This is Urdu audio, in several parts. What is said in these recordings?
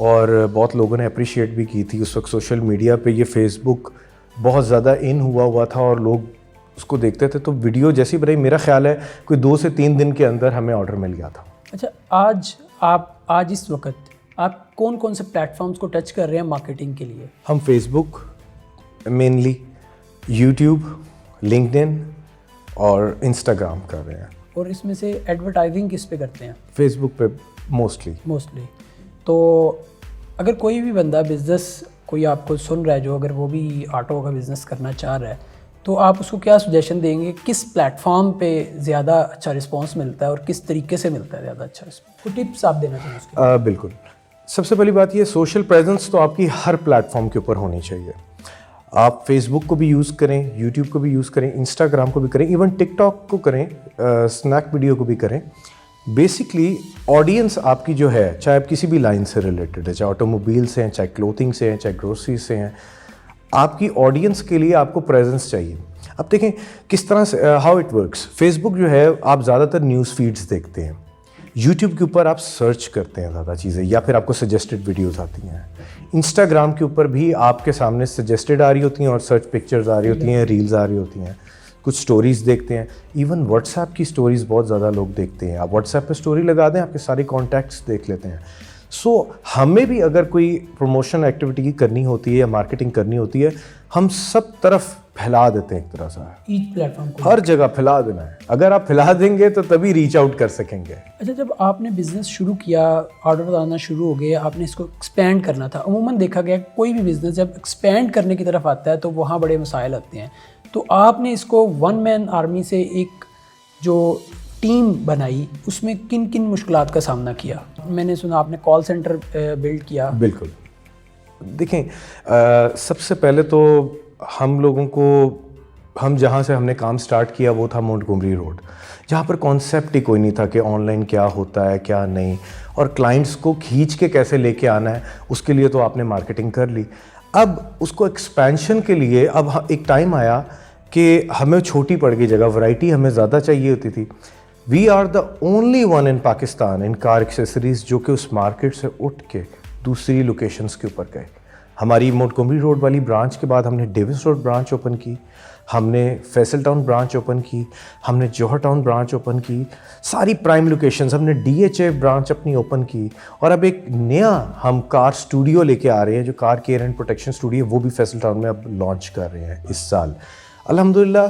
اور بہت لوگوں نے اپریشیٹ بھی کی تھی. اس وقت سوشل میڈیا پہ یہ فیس بک بہت زیادہ ان ہوا تھا اور لوگ اس کو دیکھتے تھے. تو ویڈیو جیسی بنائی, میرا خیال ہے کوئی 2 سے 3 دن کے اندر ہمیں آرڈر مل گیا تھا. اچھا, آج اس وقت آپ کون سے پلیٹ فارمز کو ٹچ کر رہے ہیں مارکیٹنگ کے لیے؟ ہم فیس بک مینلی, یوٹیوب, لنکڈ ان اور انسٹاگرام کر رہے ہیں. اور اس میں سے ایڈورٹائزنگ کس پہ کرتے ہیں؟ فیس بک پہ موسٹلی. تو اگر کوئی بھی بندہ بزنس, کوئی آپ کو سن رہا ہے جو اگر وہ بھی آٹو کا بزنس کرنا چاہ رہا ہے, تو آپ اس کو کیا سجیشن دیں گے, کس پلیٹ فارم پہ زیادہ اچھا رسپانس ملتا ہے اور کس طریقے سے ملتا ہے زیادہ اچھا رسپانس؟ کوئی ٹپس آپ دینا چاہیں اس کے؟ بالکل. سب سے پہلی بات یہ, سوشل پریزنس تو آپ کی ہر پلیٹ فارم کے اوپر ہونی چاہیے. آپ فیس بک کو بھی یوز کریں, یوٹیوب کو بھی یوز کریں, انسٹاگرام کو بھی کریں, ایون ٹک ٹاک کو کریں, اسنیک ویڈیو کو بھی کریں. بیسکلی آڈینس آپ کی جو ہے, چاہے آپ کسی بھی لائن سے ریلیٹڈ ہے, چاہے آٹو موبائل سے ہیں, چاہے کلوتھنگ سے ہیں, چاہے گروسری سے ہیں, آپ کی آڈینس کے لیے آپ کو پریزنس چاہیے. اب دیکھیں کس طرح سے ہاؤ اٹ ورکس. فیس بک جو ہے آپ زیادہ تر نیوز فیڈز دیکھتے ہیں, یوٹیوب کے اوپر آپ سرچ کرتے ہیں زیادہ چیزیں یا پھر آپ کو سجیسٹڈ ویڈیوز آتی ہیں. انسٹاگرام کے اوپر بھی آپ کے سامنے سجیسٹڈ آ رہی ہوتی ہیں اور سرچ پکچرز آ رہی ہوتی ہیں, ریلز آ رہی ہوتی ہیں, کچھ سٹوریز دیکھتے ہیں. ایون واٹس ایپ کی سٹوریز بہت زیادہ لوگ دیکھتے ہیں. آپ واٹس ایپ پہ سٹوری لگا دیں, آپ کے سارے کانٹیکٹس دیکھ لیتے ہیں. سو ہمیں بھی اگر کوئی پروموشن ایکٹیویٹی کرنی ہوتی ہے یا مارکیٹنگ کرنی ہوتی ہے, ہم سب طرف پھیلا دیتے ہیں ایک طرح سے. ایچ پلیٹ فارم کو ہر جگہ پھیلا دینا ہے. اگر آپ پھیلا دیں گے تو تبھی ریچ آؤٹ کر سکیں گے. اچھا, جب آپ نے بزنس شروع کیا, آرڈر آنا شروع ہو گئے, آپ نے اس کو ایکسپینڈ کرنا تھا. عموماً دیکھا گیا کوئی بھی بزنس جب ایکسپینڈ کرنے کی طرف آتا ہے تو وہاں بڑے مسائل آتے ہیں. تو آپ نے اس کو ون مین آرمی سے ایک جو ٹیم بنائی, اس میں کن کن مشکلات کا سامنا کیا؟ میں نے سنا آپ نے کال سینٹر بلڈ کیا. بالکل. دیکھیں سب سے پہلے تو ہم لوگوں کو, ہم جہاں سے ہم نے کام سٹارٹ کیا وہ تھا مونٹگومری روڈ, جہاں پر کانسیپٹ ہی کوئی نہیں تھا کہ آن لائن کیا ہوتا ہے کیا نہیں, اور کلائنٹس کو کھینچ کے کیسے لے کے آنا ہے. اس کے لیے تو آپ نے مارکیٹنگ کر لی. اب اس کو ایکسپینشن کے لیے اب ایک ٹائم آیا کہ ہمیں چھوٹی پڑ گئی جگہ, ورائٹی ہمیں زیادہ چاہیے ہوتی تھی. We are the only one in Pakistan in car accessories جو کہ اس مارکیٹ سے اٹھ کے دوسری لوکیشنز کے اوپر گئے. ہماری مونٹگومری روڈ والی برانچ کے بعد ہم نے ڈیوس روڈ برانچ اوپن کی, ہم نے فیصل ٹاؤن برانچ اوپن کی, ہم نے جوہر ٹاؤن برانچ اوپن کی, ساری پرائم لوکیشنز, ہم نے ڈی ایچ اے برانچ اپنی اوپن کی, اور اب ایک نیا ہم کار اسٹوڈیو لے کے آ رہے ہیں جو کار کیئر اینڈ پروٹیکشن اسٹوڈیو, وہ بھی فیصل ٹاؤن میں اب لانچ کر رہے ہیں اس سال. الحمدللہ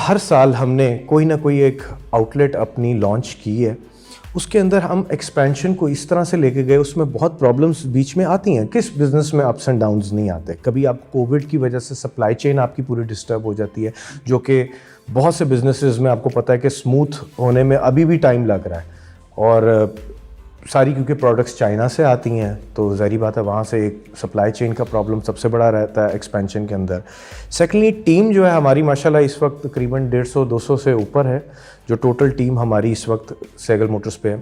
ہر سال ہم نے کوئی نہ کوئی ایک آؤٹ لیٹ اپنی لانچ کی ہے. اس کے اندر ہم ایکسپینشن کو اس طرح سے لے کے گئے. اس میں بہت پرابلمس بیچ میں آتی ہیں, کس بزنس میں اپس اینڈ ڈاؤنز نہیں آتے. کبھی آپ کووڈ کی وجہ سے سپلائی چین آپ کی پوری ڈسٹرب ہو جاتی ہے, جو کہ بہت سے بزنسز میں آپ کو پتہ ہے کہ اسموتھ ہونے میں ابھی بھی ٹائم لگ رہا ہے. اور ساری کیونکہ پروڈکٹس چائنا سے آتی ہیں تو ظاہری بات ہے وہاں سے ایک سپلائی چین کا پرابلم سب سے بڑا رہتا ہے ایکسپینشن کے اندر. سیکنڈلی ٹیم جو ہے ہماری ماشاءاللہ اس وقت تقریباً 150-200 سے اوپر ہے جو ٹوٹل ٹیم ہماری اس وقت سیگل موٹرز پہ ہے.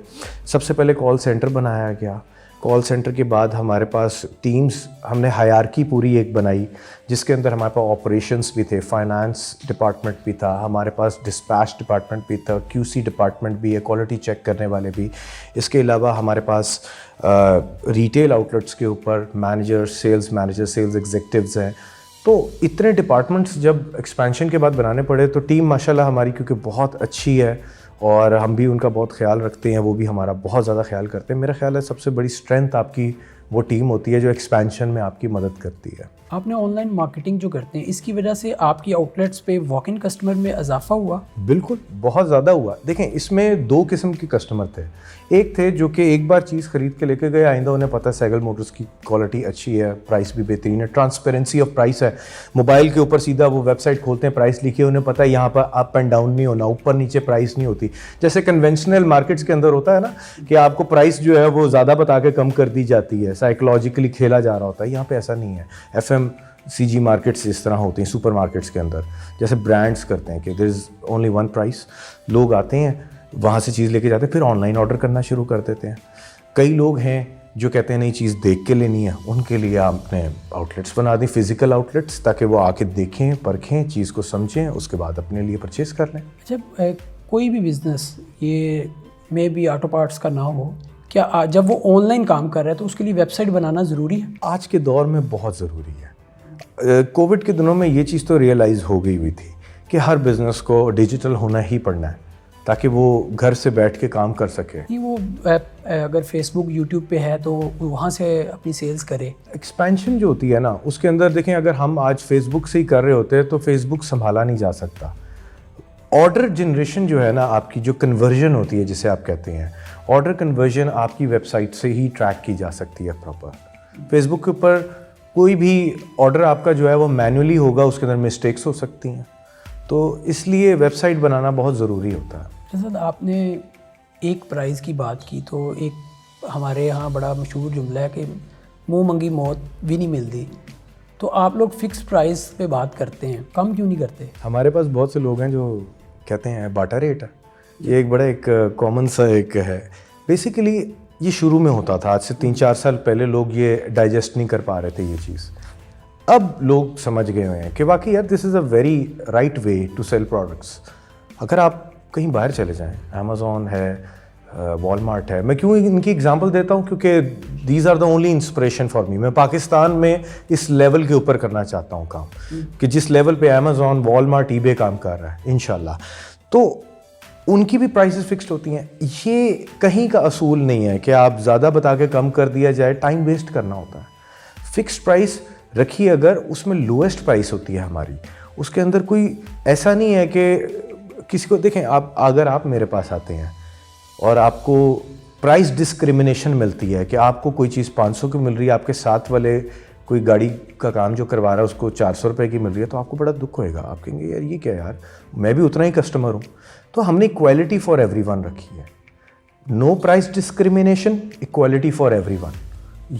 سب سے پہلے کال سینٹر بنایا گیا. کال سینٹر کے بعد ہمارے پاس ٹیمز, ہم نے ہائرارکی پوری ایک بنائی جس کے اندر ہمارے پاس آپریشنس بھی تھے, فائنانس ڈپارٹمنٹ بھی تھا, ہمارے پاس ڈسپیچ ڈپارٹمنٹ بھی تھا, کیو سی ڈپارٹمنٹ بھی ہے, کوالٹی چیک کرنے والے بھی. اس کے علاوہ ہمارے پاس ریٹیل آؤٹ لیٹس کے اوپر manager, sales manager, sales executives ہیں. تو اتنے ڈپارٹمنٹس جب ایکسپینشن کے بعد بنانے پڑے تو ٹیم ماشاءاللہ ہماری کیونکہ بہت اچھی ہے اور ہم بھی ان کا بہت خیال رکھتے ہیں, وہ بھی ہمارا بہت زیادہ خیال کرتے ہیں. میرا خیال ہے سب سے بڑی اسٹرینتھ آپ کی وہ ٹیم ہوتی ہے جو ایکسپینشن میں آپ کی مدد کرتی ہے. آپ نے آن لائن مارکیٹنگ جو کرتے ہیں اس کی وجہ سے آپ کی آؤٹ لیٹس پہ واک ان کسٹمر میں اضافہ ہوا؟ بالکل, بہت زیادہ ہوا. دیکھیں اس میں 2 قسم کے کسٹمر تھے. ایک تھے جو کہ ایک بار چیز خرید کے لے کے گئے, آئندہ انہیں پتہ ہے سیگل موٹرز کی کوالٹی اچھی ہے, پرائس بھی بہترین ہے, ٹرانسپیرنسی آف پرائس ہے. موبائل کے اوپر سیدھا وہ ویب سائٹ کھولتے ہیں, پرائس لکھی ہے, انہیں پتہ ہے یہاں پر اپ اینڈ ڈاؤن نہیں ہونا, اوپر نیچے پرائس نہیں ہوتی. جیسے کنونشنل مارکیٹس کے اندر ہوتا ہے نا کہ آپ کو پرائس جو ہے وہ زیادہ بتا کے کم کر دی جاتی ہے, سائیکولوجیکلی کھیلا جا رہا ہوتا ہے. یہاں پہ ایسا نہیں ہے. ایف ایم سی جی مارکیٹس اس طرح ہوتی ہیں, سپر مارکیٹس کے اندر جیسے برانڈس کرتے ہیں کہ دیر از اونلی ون پرائس. لوگ آتے ہیں وہاں سے چیز لے کے جاتے ہیں, پھر آن لائن آرڈر کرنا شروع کر دیتے ہیں. کئی لوگ ہیں جو کہتے ہیں نئی چیز دیکھ کے لینی ہے, ان کے لیے آپ نے آؤٹ لیٹس بنا دیں, فزیکل آؤٹ لیٹس, تاکہ وہ آ کے دیکھیں, پرکھیں, چیز کو سمجھیں, اس کے بعد اپنے لیے پرچیز کر لیں. جب کوئی بھی بزنس, یہ میں بھی آٹو پارٹس کا نہ ہو, کیا جب وہ آن لائن کام کر رہا ہے تو اس کے لیے ویب سائٹ بنانا ضروری ہے؟ آج کے دور میں بہت ضروری ہے. کووڈ کے دنوں میں یہ چیز تو ریئلائز ہو گئی ہوئی تھی کہ ہر بزنس کو ڈیجیٹل ہونا ہی پڑنا ہے تاکہ وہ گھر سے بیٹھ کے کام کر سکے. وہ اگر فیس بک یوٹیوب پہ ہے تو وہاں سے اپنی سیلز کرے. ایکسپینشن جو ہوتی ہے نا اس کے اندر دیکھیں, اگر ہم آج فیس بک سے ہی کر رہے ہوتے تو فیس بک سنبھالا نہیں جا سکتا. آرڈر جنریشن جو ہے نا, آپ کی جو کنورژن ہوتی ہے جسے آپ کہتے ہیں, آرڈر کنورژن آپ کی ویب سائٹ سے ہی ٹریک کی جا سکتی ہے پراپر. فیس بک کے اوپر کوئی بھی آرڈر آپ کا جو ہے وہ مینولی ہوگا, اس کے اندر مسٹیکس ہو سکتی ہیں, تو اس لیے ویب سائٹ بنانا بہت ضروری ہوتا ہے. جیسا آپ نے ایک پرائز کی بات کی تو ایک ہمارے یہاں بڑا مشہور جملہ ہے کہ منہ منگی موت بھی نہیں ملتی. تو آپ لوگ فکس پرائز پہ بات کرتے ہیں, کم کیوں نہیں کرتے؟ ہمارے پاس بہت سے لوگ ہیں جو کہتے ہیں باٹا ریٹ ہے. یہ ایک بڑا ایک کامن سا ایک ہے. بیسیکلی یہ شروع میں ہوتا تھا, آج سے 3-4 سال پہلے لوگ یہ ڈائجسٹ نہیں کر پا رہے تھے یہ چیز. اب لوگ سمجھ گئے ہوئے ہیں کہ واقعی یار this is a very right way to sell products. اگر آپ کہیں باہر چلے جائیں, امیزون ہے, والمارٹ ہے, میں کیوں ان کی ایگزامپل دیتا ہوں کیونکہ these are the only inspiration for me. میں پاکستان میں اس لیول کے اوپر کرنا چاہتا ہوں کام کہ جس لیول پہ امیزون, والمارٹ, ای بے کام کر رہا ہے انشاءاللہ. تو ان کی بھی پرائسز فکسڈ ہوتی ہیں. یہ کہیں کا اصول نہیں ہے کہ آپ زیادہ بتا کے کم کر دیا جائے, ٹائم ویسٹ کرنا ہوتا ہے. فکسڈ پرائس رکھیے, اگر اس میں لویسٹ پرائس ہوتی ہے ہماری, اس کے اندر کوئی ایسا نہیں ہے کہ کسی کو دیکھیں. آپ اگر آپ میرے پاس آتے ہیں اور آپ کو پرائس ڈسکریمنیشن ملتی ہے کہ آپ کو کوئی چیز 500 کی مل رہی ہے, آپ کے ساتھ والے کوئی گاڑی کا کام جو کروا رہا ہے اس کو 400 روپے کی مل رہی ہے, تو آپ کو بڑا دکھ ہوئے گا. آپ کہیں گے یار یہ کیا یار, میں بھی اتنا ہی کسٹمر ہوں. تو ہم نے ایکویلٹی فار ایوری ون رکھی ہے. No price discrimination, equality for every one.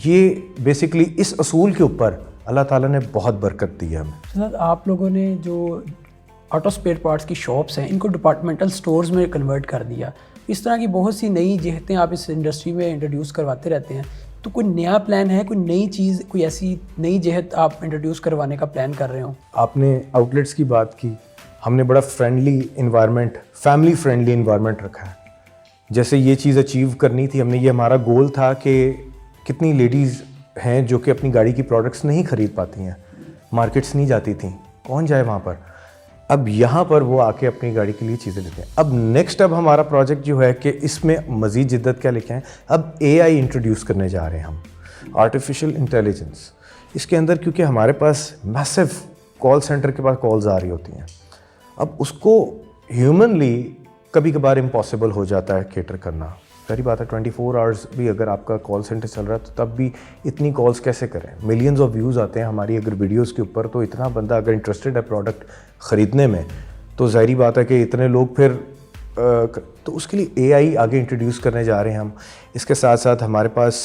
یہ بیسکلی اس اصول کے اوپر اللہ تعالیٰ نے بہت برکت دی ہے ہمیں. آپ لوگوں نے جو آٹو اسپیئر پارٹس کی شاپس ہیں ان کو ڈپارٹمنٹل سٹورز میں کنورٹ کر دیا. اس طرح کی بہت سی نئی جہتیں آپ اس انڈسٹری میں انٹروڈیوس کرواتے رہتے ہیں. تو کوئی نیا پلان ہے, کوئی نئی چیز, کوئی ایسی نئی جہت آپ انٹروڈیوس کروانے کا پلان کر رہے ہوں؟ آپ نے آؤٹ لیٹس کی بات کی, ہم نے بڑا friendly environment, family friendly environment رکھا ہے. جیسے یہ چیز اچیو کرنی تھی ہم نے, یہ ہمارا گول تھا کہ کتنی لیڈیز ہیں جو کہ اپنی گاڑی کی پروڈکٹس نہیں خرید پاتی ہیں, مارکیٹس نہیں جاتی تھیں, کون جائے وہاں پر. اب یہاں پر وہ آ کے اپنی گاڑی کے لیے چیزیں لیتے ہیں. اب نیکسٹ اب ہمارا پروجیکٹ جو ہے کہ اس میں مزید جدت کیا لے کے آئیں, اب AI انٹروڈیوس کرنے جا رہے ہیں ہم, آرٹیفیشیل انٹیلیجنس اس کے اندر, کیونکہ ہمارے پاس میسو کال سینٹر کے پاس کالز آ رہی ہوتی ہیں. اب اس کو ہیومنلی کبھی کبھار امپاسبل ہو جاتا ہے کیٹر کرنا. ساری بات ہے 24 آورس بھی اگر آپ کا کال سینٹر چل رہا ہے تو تب بھی اتنی کالز کیسے کریں. ملینز آف ویوز آتے ہیں ہماری اگر ویڈیوز کے اوپر, تو اتنا بندہ اگر انٹرسٹڈ ہے پروڈکٹ خریدنے میں تو ظاہری بات ہے کہ اتنے لوگ پھر تو اس کے لیے AI آگے انٹروڈیوس کرنے جا رہے ہیں ہم. اس کے ساتھ ساتھ ہمارے پاس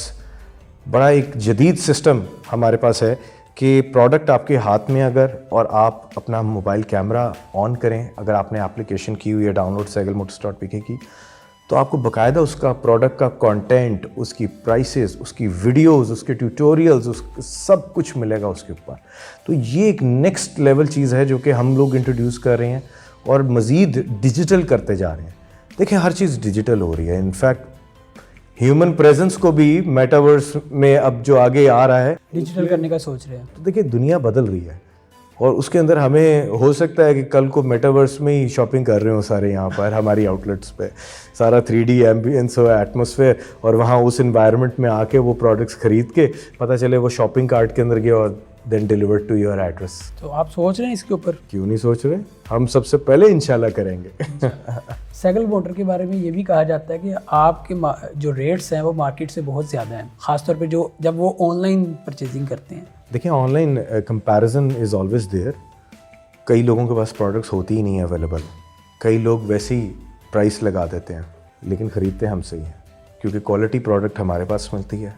بڑا ایک جدید سسٹم ہمارے پاس ہے کہ پروڈکٹ آپ کے ہاتھ میں اگر, اور آپ اپنا موبائل کیمرہ آن کریں, اگر آپ نے اپلیکیشن کی ہوئی ہے ڈاؤن لوڈ segalmotors.pk کی, تو آپ کو باقاعدہ اس کا پروڈکٹ کا کانٹینٹ, اس کی پرائسز, اس کی ویڈیوز, اس کے ٹیوٹوریلز, اس سب کچھ ملے گا اس کے اوپر. تو یہ ایک نیکسٹ لیول چیز ہے جو کہ ہم لوگ انٹروڈیوس کر رہے ہیں اور مزید ڈیجیٹل کرتے جا رہے ہیں. دیکھیں ہر چیز ڈیجیٹل ہو رہی ہے. انفیکٹ ہیومن پریزنس کو بھی میٹاورس میں اب جو آگے آ رہا ہے ڈیجیٹل کرنے کا سوچ رہے ہیں. تو دیکھیں دنیا بدل رہی ہے اور اس کے اندر ہمیں ہو سکتا ہے کہ کل کو میٹاورس میں ہی شاپنگ کر رہے ہوں سارے یہاں پر ہماری آؤٹ لیٹس پہ, سارا 3D ایمبینس ہو, ایٹماسفیئر, اور وہاں اس انوائرمنٹ میں آ کے وہ پروڈکٹس خرید کے پتہ چلے وہ شاپنگ کارٹ کے اندر گیا اور دین ڈیلیورڈ ٹو یور ایڈریس. تو آپ سوچ رہے ہیں اس کے اوپر؟ کیوں نہیں سوچ رہے, ہم سب سے پہلے انشاءاللہ کریں گے. سیگل موٹر کے بارے میں یہ بھی کہا جاتا ہے کہ آپ کے جو ریٹس ہیں وہ مارکیٹ سے بہت زیادہ ہیں, خاص طور پہ جب وہ آن لائن پرچیزنگ کرتے ہیں. دیکھیں on line comparison is always there. کئی لوگوں کے پاس پروڈکٹس ہوتی ہی نہیں ہیں اویلیبل, کئی لوگ ویسے ہی پرائس لگا دیتے ہیں لیکن خریدتے ہم سے ہی ہیں کیونکہ کوالٹی پروڈکٹ ہمارے پاس ملتی ہے.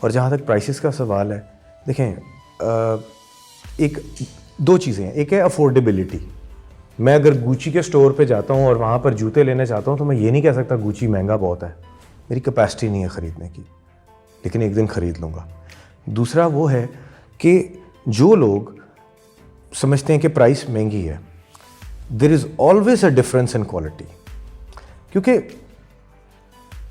اور جہاں تک پرائسز کا سوال ہے, دیکھیں ایک دو چیزیں ہیں. ایک ہے افورڈیبلٹی. میں اگر گوچی کے اسٹور پہ جاتا ہوں اور وہاں پر جوتے لینا چاہتا ہوں تو میں یہ نہیں کہہ سکتا گوچی مہنگا بہت ہے, میری کیپیسٹی نہیں ہے خریدنے کی, لیکن ایک دن خرید لوں گا. دوسرا وہ ہے کہ جو لوگ سمجھتے ہیں کہ پرائس مہنگی ہے, there is always a difference in quality. کیونکہ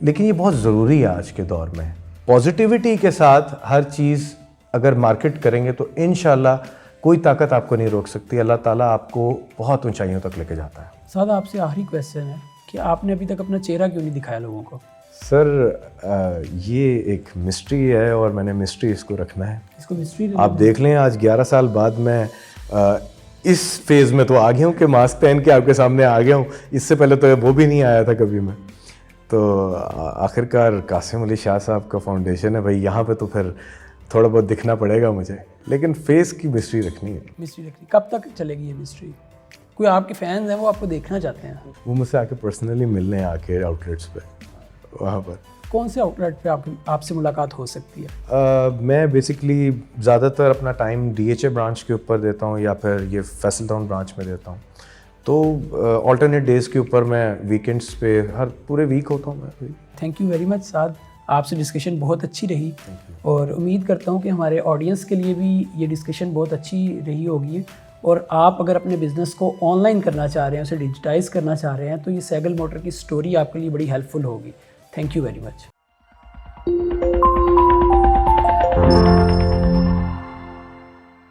لیکن یہ بہت ضروری ہے آج کے دور میں. پازیٹیوٹی کے ساتھ ہر چیز اگر مارکیٹ کریں گے تو انشاءاللہ کوئی طاقت آپ کو نہیں روک سکتی. اللہ تعالیٰ آپ کو بہت اونچائیوں تک لے کے جاتا ہے. سعد آپ سے آخری کویسچن ہے کہ آپ نے ابھی تک اپنا چہرہ کیوں نہیں دکھایا لوگوں کو؟ سر یہ ایک مسٹری ہے اور میں نے مسٹری اس کو رکھنا ہے. اس کو مسٹری آپ دیکھ لیں آج 11 سال بعد میں اس فیز میں تو آ گیا ہوں کہ ماسک پہن کے آپ کے سامنے آ گیا ہوں. اس سے پہلے تو وہ بھی نہیں آیا تھا کبھی میں. تو آخرکار قاسم علی شاہ صاحب کا فاؤنڈیشن ہے بھائی, یہاں پہ تو پھر تھوڑا بہت دکھنا پڑے گا مجھے, لیکن فیس کی مسٹری رکھنی ہے. مسٹری رکھنی. کب تک چلے گی یہ مسٹری؟ کوئی آپ کے فینز ہیں وہ آپ کو دیکھنا چاہتے ہیں؟ وہ مجھ سے آ کے پرسنلی ملنے آ کے آؤٹ لیٹس پہ, وہاں پر. کون سے آؤٹ لیٹ پہ آپ سے ملاقات ہو سکتی ہے؟ میں بیسکلی زیادہ تر اپنا ٹائم DHA برانچ کے اوپر دیتا ہوں یا پھر یہ فیصل ٹاؤن برانچ میں دیتا ہوں. تو آلٹرنیٹ ڈیز کے اوپر میں ویکینڈس پہ ہر پورے ویک ہوتا ہوں میں. تھینک یو ویری مچ سعد, آپ سے ڈسکشن بہت اچھی رہی اور امید کرتا ہوں کہ ہمارے آڈینس کے لیے بھی یہ ڈسکشن بہت اچھی رہی ہوگی. اور آپ اگر اپنے بزنس کو آن لائن کرنا چاہ رہے ہیں, اسے ڈیجیٹائز کرنا چاہ رہے ہیں, تو یہ سیگل موٹر کی سٹوری آپ کے لیے بڑی ہیلپ فل ہوگی. Thank you very much.